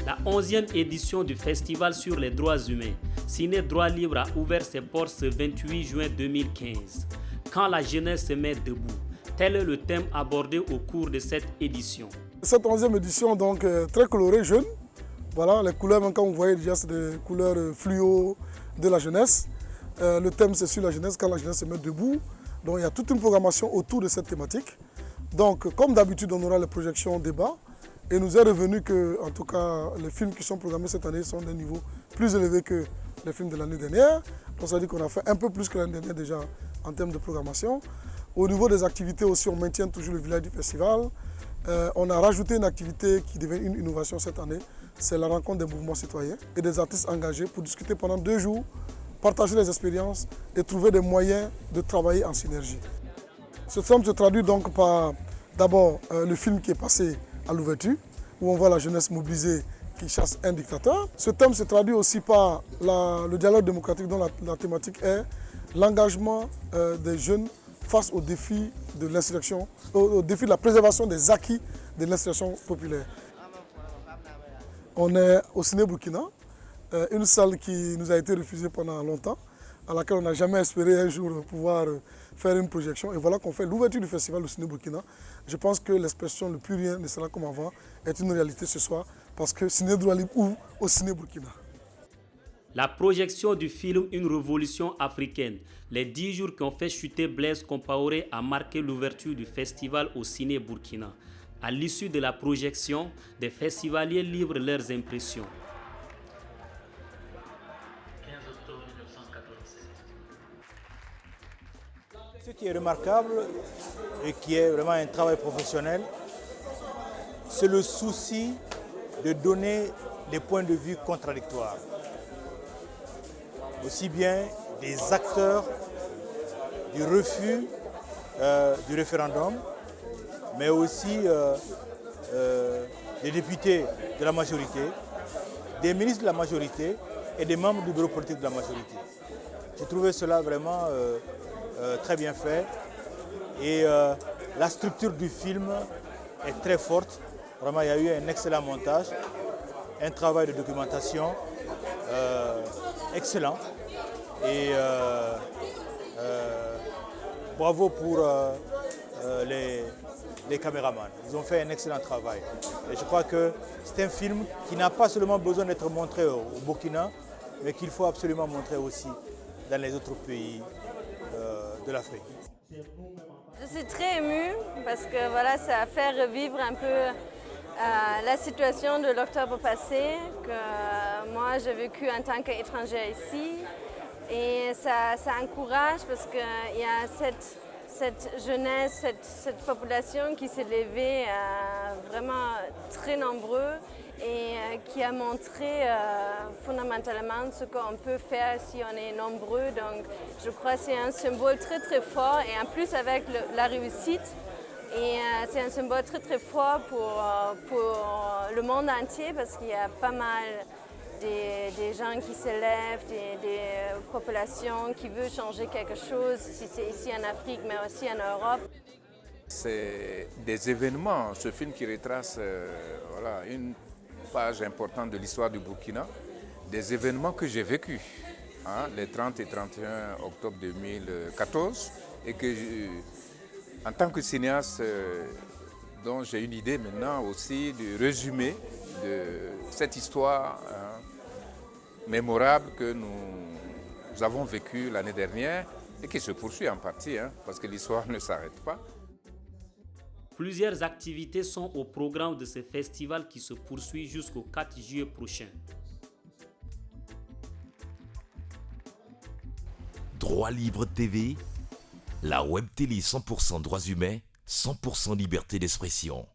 La 11e édition du Festival sur les droits humains, Ciné Droit Libre, a ouvert ses portes ce 28 juin 2015. Quand la jeunesse se met debout, tel est le thème abordé au cours de cette édition. Cette 11e édition, donc très colorée, jeune. Voilà, les couleurs, même quand vous voyez déjà, c'est des couleurs fluo de la jeunesse. Le thème, c'est sur la jeunesse, quand la jeunesse se met debout. Donc il y a toute une programmation autour de cette thématique. Donc comme d'habitude, on aura les projections débat. Et nous est revenu que, en tout cas, les films qui sont programmés cette année sont d'un niveau plus élevé que les films de l'année dernière. Donc ça veut dire qu'on a fait un peu plus que l'année dernière déjà en termes de programmation. Au niveau des activités aussi, on maintient toujours le village du festival. On a rajouté une activité qui devient une innovation cette année. C'est la rencontre des mouvements citoyens et des artistes engagés pour discuter pendant 2 jours, partager les expériences et trouver des moyens de travailler en synergie. Ce thème se traduit donc par d'abord le film qui est passé à l'ouverture, où on voit la jeunesse mobilisée qui chasse un dictateur. Ce thème se traduit aussi par le dialogue démocratique dont la thématique est l'engagement des jeunes face aux défis de l'insurrection, au défi de la préservation des acquis de l'insurrection populaire. On est au Ciné Burkina, une salle qui nous a été refusée pendant longtemps, à laquelle on n'a jamais espéré un jour pouvoir faire une projection. Et voilà qu'on fait l'ouverture du festival au Ciné Burkina. Je pense que l'expression « le plus rien ne sera comme avant » est une réalité ce soir, parce que Ciné Droit Libre ouvre au Ciné Burkina. La projection du film Une révolution africaine, les 10 jours qui ont fait chuter Blaise Compaoré, a marqué l'ouverture du festival au Ciné Burkina. À l'issue de la projection, des festivaliers livrent leurs impressions. Ce qui est remarquable et qui est vraiment un travail professionnel, c'est le souci de donner des points de vue contradictoires. Aussi bien des acteurs du refus du référendum, mais aussi des députés de la majorité, des ministres de la majorité et des membres du bureau politique de la majorité. J'ai trouvé cela vraiment très bien fait et la structure du film est très forte. Vraiment, il y a eu un excellent montage, un travail de documentation excellent et bravo pour les caméramans. Ils ont fait un excellent travail. Et je crois que c'est un film qui n'a pas seulement besoin d'être montré au Burkina, mais qu'il faut absolument montrer aussi dans les autres pays de l'Afrique. Je suis très émue parce que voilà, ça a fait revivre un peu la situation de l'octobre passé, que moi j'ai vécu en tant qu'étrangère ici. Et ça encourage parce qu'il y a cette jeunesse, cette population qui s'est levée vraiment très nombreux et qui a montré fondamentalement ce qu'on peut faire si on est nombreux. Donc je crois que c'est un symbole très très fort et en plus avec la réussite. Et c'est un symbole très très fort pour le monde entier parce qu'il y a pas mal des gens qui s'élèvent, des populations qui veulent changer quelque chose, si c'est ici en Afrique mais aussi en Europe. C'est des événements, ce film qui retrace voilà, une page importante de l'histoire du Burkina, des événements que j'ai vécus, les 30 et 31 octobre 2014, et que en tant que cinéaste, dont j'ai une idée maintenant aussi du résumé de cette histoire mémorable que nous avons vécue l'année dernière et qui se poursuit en partie, parce que l'histoire ne s'arrête pas. Plusieurs activités sont au programme de ce festival qui se poursuit jusqu'au 4 juillet prochain. Droit Libre TV, la web télé 100% droits humains, 100% liberté d'expression.